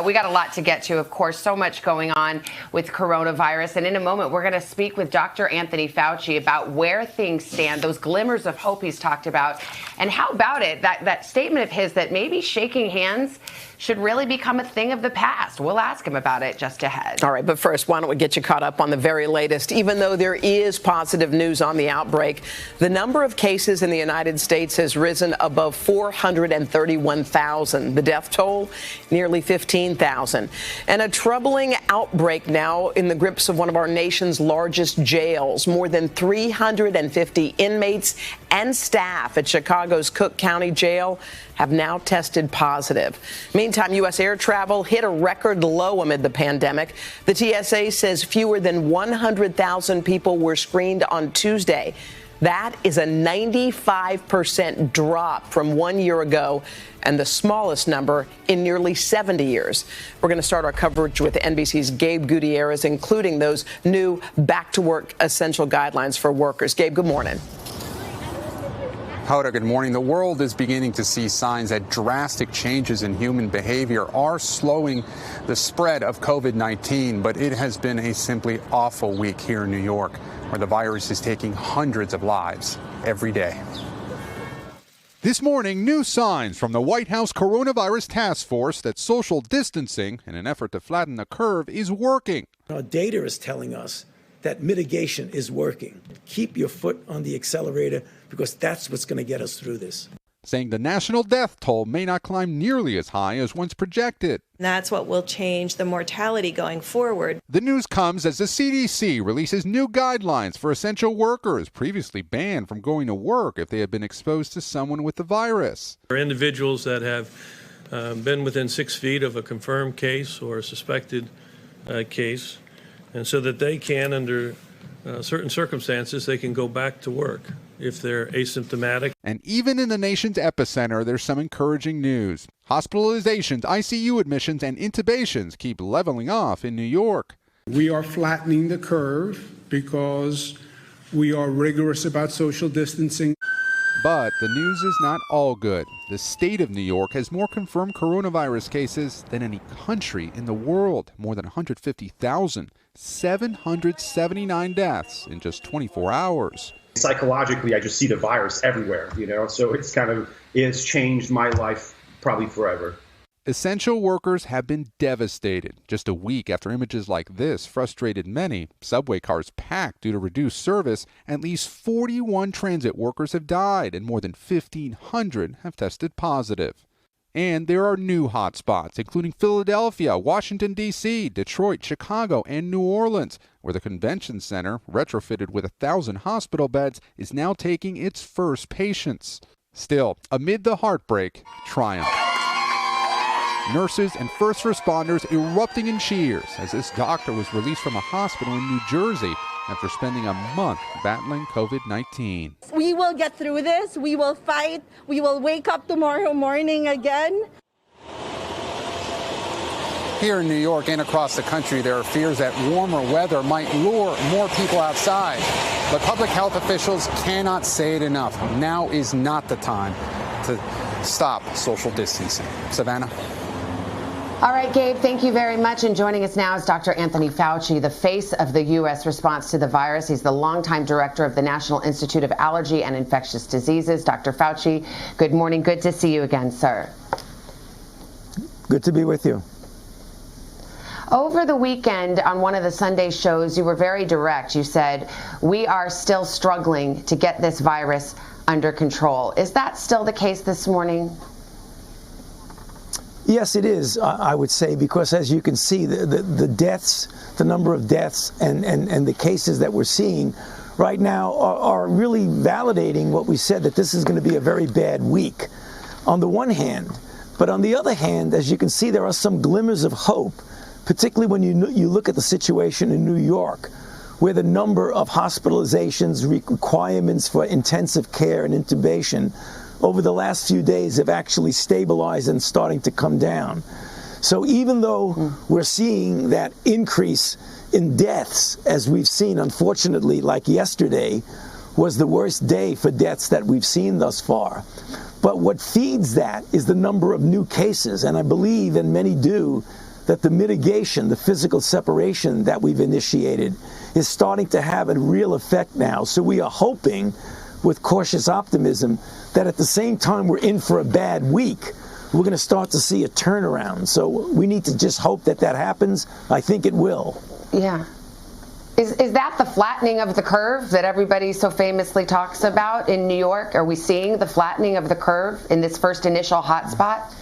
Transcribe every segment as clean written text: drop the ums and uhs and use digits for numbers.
We got a lot to get to, of course, so much going on with coronavirus. And in a moment, we're going to speak with Dr. Anthony Fauci about where things stand, those glimmers of hope he's talked about. And how about it, that statement of his that maybe shaking hands should really become a thing of the past. We'll ask him about it just ahead. All right, but first, why don't we get you caught up on the very latest? Even though there is positive news on the outbreak, the number of cases in the United States has risen above 431,000. The death toll, nearly 15,000. And a troubling outbreak now in the grips of one of our nation's largest jails. More than 350 inmates and staff at Chicago's Cook County Jail have now tested positive. Meantime, U.S. air travel hit a record low amid the pandemic. The TSA says fewer than 100,000 people were screened on Tuesday. That is a 95% drop from 1 year ago and the smallest number in nearly 70 years. We're going to start our coverage with NBC's Gabe Gutierrez, including those new back-to-work essential guidelines for workers. Gabe, good morning. Hoda, good morning. The world is beginning to see signs that drastic changes in human behavior are slowing the spread of COVID-19, but it has been a simply awful week here in New York, where the virus is taking hundreds of lives every day. This morning, new signs from the White House coronavirus task force that social distancing, in an effort to flatten the curve, is working. Our data is telling us that mitigation is working. Keep your foot on the accelerator, because that's what's going to get us through this. Saying the national death toll may not climb nearly as high as once projected. That's what will change the mortality going forward. The news comes as the CDC releases new guidelines for essential workers previously banned from going to work if they had been exposed to someone with the virus. For individuals that have been within 6 feet of a confirmed case or a suspected case, and so that they can, under certain circumstances, they can go back to work if they're asymptomatic. And even in the nation's epicenter, there's some encouraging news. Hospitalizations, ICU admissions, and intubations keep leveling off in New York. We are flattening the curve because we are rigorous about social distancing. But the news is not all good. The state of New York has more confirmed coronavirus cases than any country in the world. More than 150,000, 779 deaths in just 24 hours. Psychologically, I just see the virus everywhere, so it's changed my life probably forever. Essential workers have been devastated. Just a week after images like this frustrated many, subway cars packed due to reduced service, at least 41 transit workers have died and more than 1,500 have tested positive. And there are new hotspots, including Philadelphia, Washington, D.C., Detroit, Chicago, and New Orleans, where the convention center, retrofitted with 1,000 hospital beds, is now taking its first patients. Still, amid the heartbreak, triumph. Nurses and first responders erupting in cheers as this doctor was released from a hospital in New Jersey after spending a month battling COVID-19. We will get through this. We will fight. We will wake up tomorrow morning again. Here in New York and across the country, there are fears that warmer weather might lure more people outside. But public health officials cannot say it enough. Now is not the time to stop social distancing. Savannah? All right, Gabe, thank you very much. And joining us now is Dr. Anthony Fauci, the face of the U.S. response to the virus. He's the longtime director of the National Institute of Allergy and Infectious Diseases. Dr. Fauci, good morning. Good to see you again, sir. Good to be with you. Over the weekend on one of the Sunday shows, you were very direct. You said, we are still struggling to get this virus under control. Is that still the case this morning? Yes, it is, I would say, because as you can see, the deaths, the number of deaths and the cases that we're seeing right now are really validating what we said, that this is going to be a very bad week on the one hand. But on the other hand, as you can see, there are some glimmers of hope, particularly when you look at the situation in New York, where the number of hospitalizations, requirements for intensive care and intubation over the last few days have actually stabilized and starting to come down. So even though we're seeing that increase in deaths, as we've seen, unfortunately, like yesterday, was the worst day for deaths that we've seen thus far. But what feeds that is the number of new cases. And I believe, and many do, that the mitigation, the physical separation that we've initiated is starting to have a real effect now. So we are hoping, with cautious optimism, that at the same time we're in for a bad week, we're going to start to see a turnaround. So we need to just hope that that happens. I think it will. Yeah. Is that the flattening of the curve that everybody so famously talks about in New York? Are we seeing the flattening of the curve in this first initial hotspot?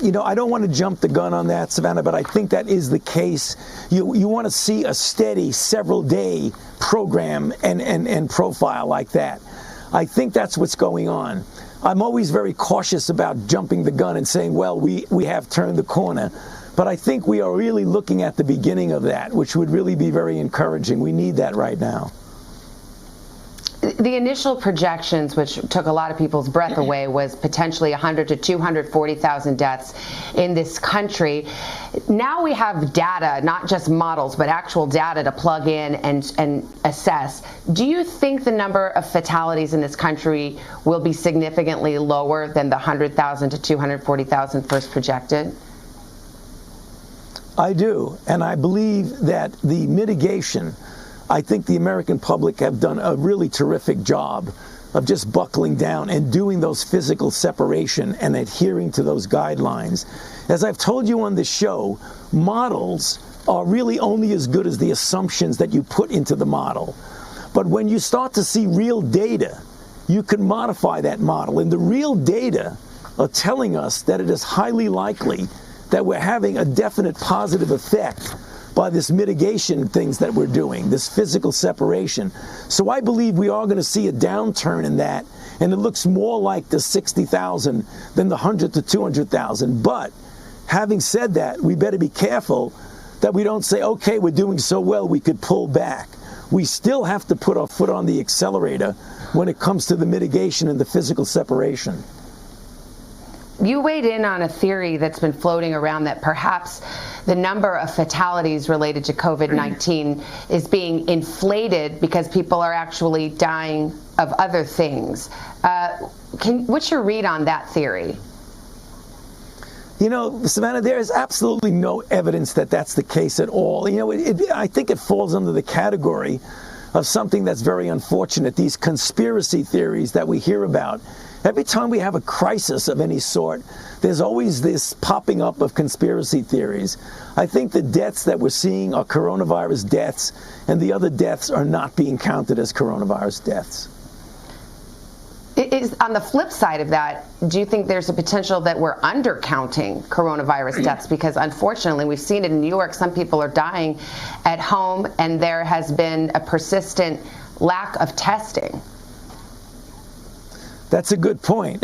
You know, I don't want to jump the gun on that, Savannah, but I think that is the case. You want to see a steady several-day program and profile like that. I think that's what's going on. I'm always very cautious about jumping the gun and saying, well, we have turned the corner. But I think we are really looking at the beginning of that, which would really be very encouraging. We need that right now. The initial projections, which took a lot of people's breath away, was potentially 100 to 240,000 deaths in this country. Now we have data, not just models, but actual data to plug in and assess. Do you think the number of fatalities in this country will be significantly lower than the 100,000 to 240,000 first projected? I do, and I believe that the mitigation, I think the American public have done a really terrific job of just buckling down and doing those physical separation and adhering to those guidelines. As I've told you on this show, models are really only as good as the assumptions that you put into the model. But when you start to see real data, you can modify that model. And the real data are telling us that it is highly likely that we're having a definite positive effect by this mitigation things that we're doing, this physical separation. So I believe we are going to see a downturn in that, and it looks more like the 60,000 than the 100 to 200,000. But having said that, we better be careful that we don't say, okay, we're doing so well, we could pull back. We still have to put our foot on the accelerator when it comes to the mitigation and the physical separation. You weighed in on a theory that's been floating around that perhaps the number of fatalities related to COVID-19 is being inflated because people are actually dying of other things. What's your read on that theory? You know, Savannah, there is absolutely no evidence that that's the case at all. You know, I think it falls under the category of something that's very unfortunate, these conspiracy theories that we hear about. Every time we have a crisis of any sort, there's always this popping up of conspiracy theories. I think the deaths that we're seeing are coronavirus deaths, and the other deaths are not being counted as coronavirus deaths. On the flip side of that, do you think there's a potential that we're undercounting coronavirus deaths? Because unfortunately, we've seen it in New York. Some people are dying at home, and there has been a persistent lack of testing. That's a good point.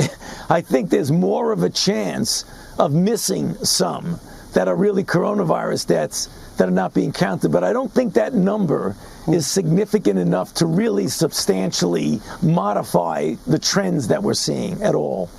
I think there's more of a chance of missing some that are really coronavirus deaths that are not being counted. But I don't think that number is significant enough to really substantially modify the trends that we're seeing at all.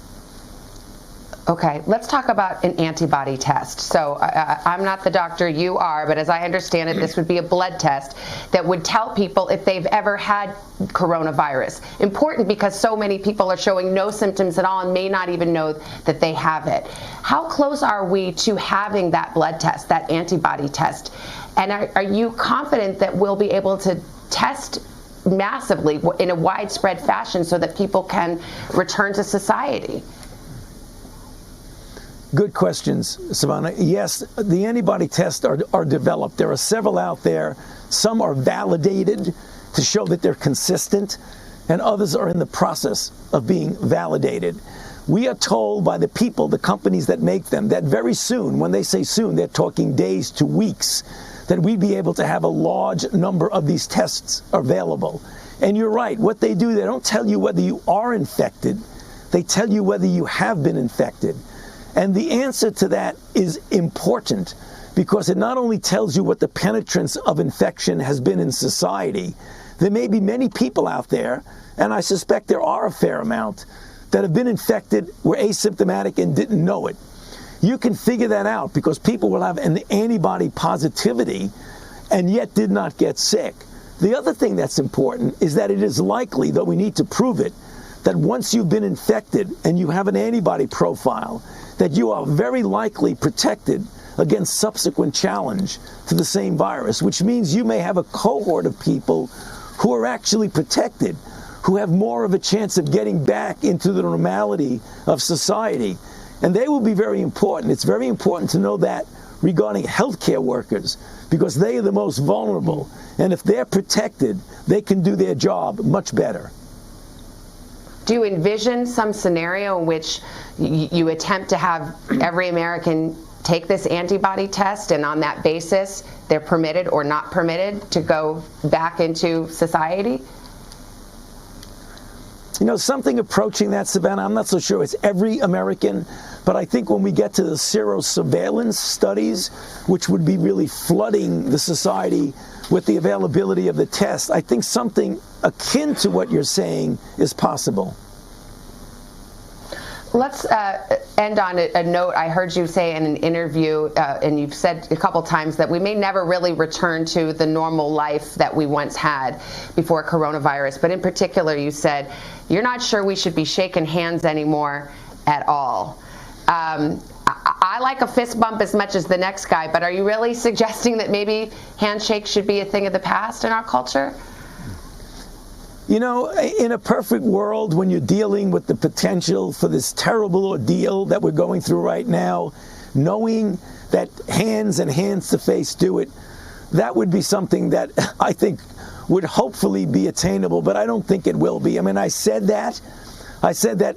Okay, let's talk about an antibody test. So I'm not the doctor, you are, but as I understand it, this would be a blood test that would tell people if they've ever had coronavirus. Important because so many people are showing no symptoms at all and may not even know that they have it. How close are we to having that blood test, that antibody test? And are you confident that we'll be able to test massively in a widespread fashion so that people can return to society? Good questions, Savannah. Yes, the antibody tests are developed. There are several out there. Some are validated to show that they're consistent, and others are in the process of being validated. We are told by the people, the companies that make them, that very soon, when they say soon, they're talking days to weeks, that we'd be able to have a large number of these tests available. And you're right, what they do, they don't tell you whether you are infected, they tell you whether you have been infected. And the answer to that is important because it not only tells you what the penetrance of infection has been in society, there may be many people out there, and I suspect there are a fair amount, that have been infected, were asymptomatic, and didn't know it. You can figure that out because people will have an antibody positivity and yet did not get sick. The other thing that's important is that it is likely, though we need to prove it, that once you've been infected and you have an antibody profile, that you are very likely protected against subsequent challenge to the same virus, which means you may have a cohort of people who are actually protected, who have more of a chance of getting back into the normality of society. And they will be very important. It's very important to know that regarding healthcare workers, because they are the most vulnerable. And if they're protected, they can do their job much better. Do you envision some scenario in which you attempt to have every American take this antibody test, and on that basis, they're permitted or not permitted to go back into society? You know, something approaching that, Savannah. I'm not so sure it's every American, but I think when we get to the serosurveillance studies, which would be really flooding the society with the availability of the test, I think something akin to what you're saying is possible. Let's end on a note. I heard you say in an interview, and you've said a couple times, that we may never really return to the normal life that we once had before coronavirus. But in particular, you said you're not sure we should be shaking hands anymore at all. I like a fist bump as much as the next guy, but are you really suggesting that maybe handshakes should be a thing of the past in our culture? You know, in a perfect world, when you're dealing with the potential for this terrible ordeal that we're going through right now, knowing that hands and hands to face do it, that would be something that I think would hopefully be attainable, but I don't think it will be. I mean, I said that,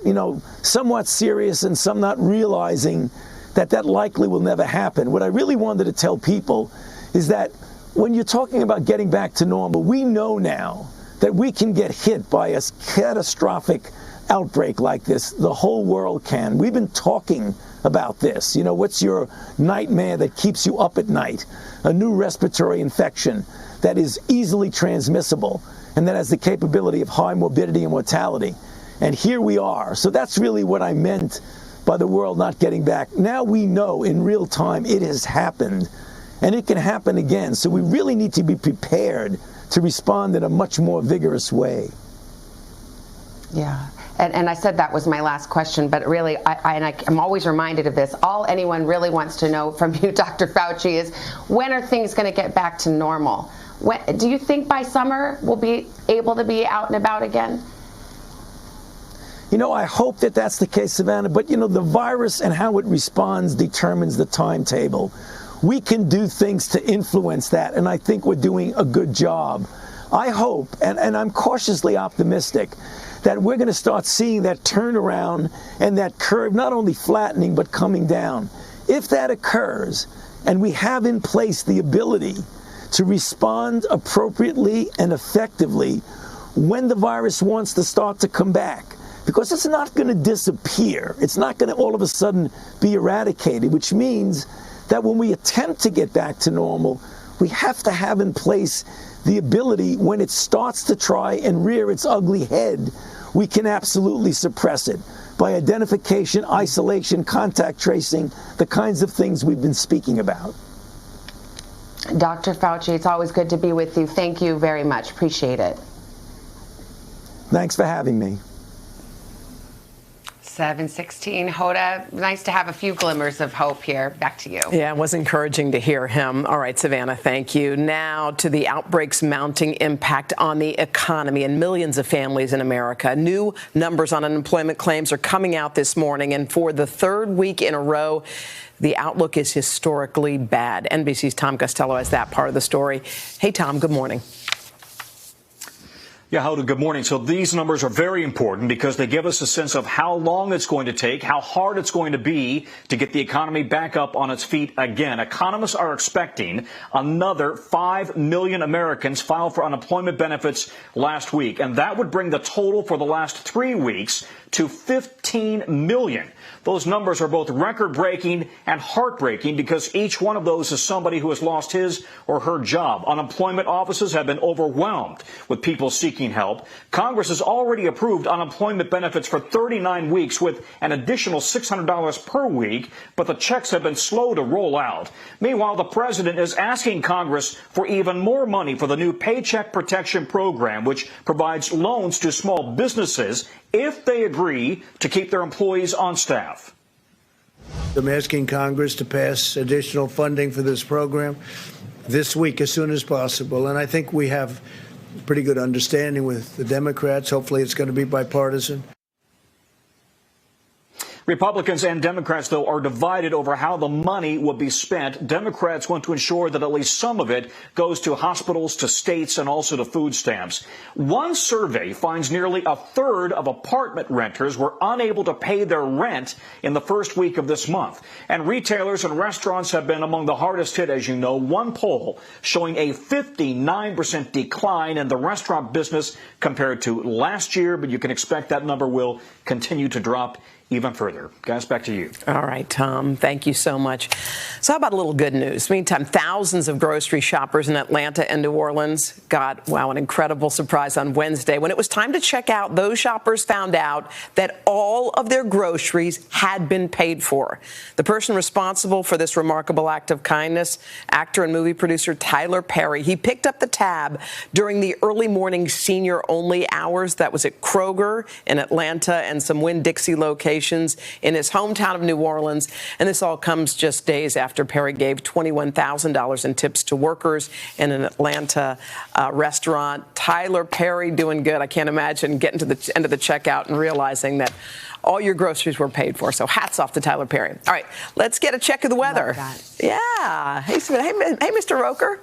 you know, somewhat serious and some not realizing that that likely will never happen. What I really wanted to tell people is that when you're talking about getting back to normal, we know now that we can get hit by a catastrophic outbreak like this. The whole world can. We've been talking about this. You know, what's your nightmare that keeps you up at night? A new respiratory infection that is easily transmissible and that has the capability of high morbidity and mortality. And here we are. So that's really what I meant by the world not getting back. Now we know in real time it has happened, and it can happen again. So we really need to be prepared to respond in a much more vigorous way. Yeah, and I said that was my last question, but really, I'm always reminded of this. All anyone really wants to know from you, Dr. Fauci, is when are things going to get back to normal? Do you think by summer we'll be able to be out and about again? You know, I hope that that's the case, Savannah, but you know, the virus and how it responds determines the timetable. We can do things to influence that, and I think we're doing a good job. I hope, and I'm cautiously optimistic, that we're going to start seeing that turnaround and that curve not only flattening but coming down. If that occurs, and we have in place the ability to respond appropriately and effectively when the virus wants to start to come back, because it's not going to disappear. It's not going to all of a sudden be eradicated, which means that when we attempt to get back to normal, we have to have in place the ability, when it starts to try and rear its ugly head, we can absolutely suppress it by identification, isolation, contact tracing, the kinds of things we've been speaking about. Dr. Fauci, it's always good to be with you. Thank you very much. Appreciate it. Thanks for having me. 7:16. Hoda, nice to have a few glimmers of hope here. Back to you. Yeah, it was encouraging to hear him. All right, Savannah, thank you. Now to the outbreak's mounting impact on the economy and millions of families in America. New numbers on unemployment claims are coming out this morning, and for the third week in a row, the outlook is historically bad. NBC's Tom Costello has that part of the story. Hey, Tom, good morning. Yeah, Hoda, good morning. So these numbers are very important because they give us a sense of how long it's going to take, how hard it's going to be to get the economy back up on its feet again. Economists are expecting another 5 million Americans file for unemployment benefits last week, and that would bring the total for the last 3 weeks to 15 million. Those numbers are both record-breaking and heartbreaking because each one of those is somebody who has lost his or her job. Unemployment offices have been overwhelmed with people seeking help. Congress has already approved unemployment benefits for 39 weeks with an additional $600 per week, but the checks have been slow to roll out. Meanwhile, the president is asking Congress for even more money for the new Paycheck Protection Program, which provides loans to small businesses if they agree to keep their employees on staff. I'm asking Congress to pass additional funding for this program this week as soon as possible. And I think we have pretty good understanding with the Democrats. Hopefully it's going to be bipartisan. Republicans and Democrats, though, are divided over how the money will be spent. Democrats want to ensure that at least some of it goes to hospitals, to states, and also to food stamps. One survey finds nearly a third of apartment renters were unable to pay their rent in the first week of this month. And retailers and restaurants have been among the hardest hit, as you know. One poll showing a 59% decline in the restaurant business compared to last year, but you can expect that number will continue to drop even further. Guys, back to you. All right, Tom, thank you so much. So how about a little good news? Meantime, thousands of grocery shoppers in Atlanta and New Orleans got, wow, an incredible surprise on Wednesday. When it was time to check out, those shoppers found out that all of their groceries had been paid for. The person responsible for this remarkable act of kindness, actor and movie producer Tyler Perry, he picked up the tab during the early morning senior-only hours. That was at Kroger in Atlanta and some Winn-Dixie locations in his hometown of New Orleans. And this all comes just days after Perry gave $21,000 in tips to workers in an Atlanta restaurant. Tyler Perry doing good. I can't imagine getting to the end of the checkout and realizing that all your groceries were paid for. So hats off to Tyler Perry. All right, let's get a check of the weather. Yeah. Hey, Mr. Roker.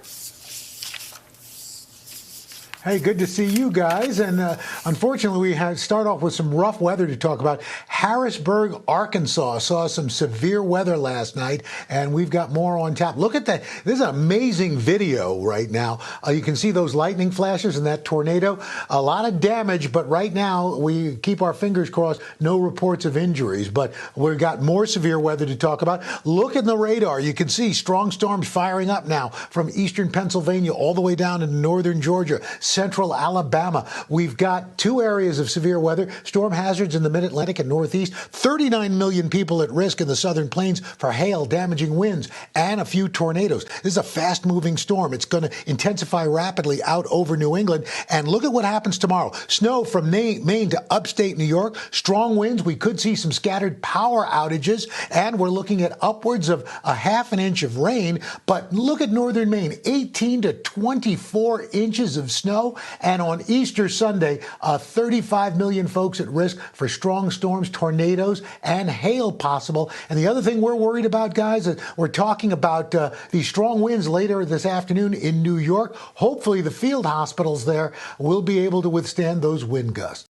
Hey, good to see you guys. And unfortunately, we start off with some rough weather to talk about. Harrisburg, Arkansas saw some severe weather last night, and we've got more on tap. Look at that. This is an amazing video right now. You can see those lightning flashes and that tornado. A lot of damage, but right now we keep our fingers crossed. No reports of injuries, but we've got more severe weather to talk about. Look at the radar. You can see strong storms firing up now from eastern Pennsylvania all the way down into northern Georgia, central Alabama. We've got 2 areas of severe weather, storm hazards in the mid-Atlantic and northeast, 39 million people at risk in the southern plains for hail, damaging winds, and a few tornadoes. This is a fast-moving storm. It's going to intensify rapidly out over New England. And look at what happens tomorrow. Snow from Maine to upstate New York, strong winds. We could see some scattered power outages, and we're looking at upwards of a half an inch of rain. But look at northern Maine, 18 to 24 inches of snow. And on Easter Sunday, 35 million folks at risk for strong storms, tornadoes, and hail possible. And the other thing we're worried about, guys, is we're talking about these strong winds later this afternoon in New York. Hopefully the field hospitals there will be able to withstand those wind gusts.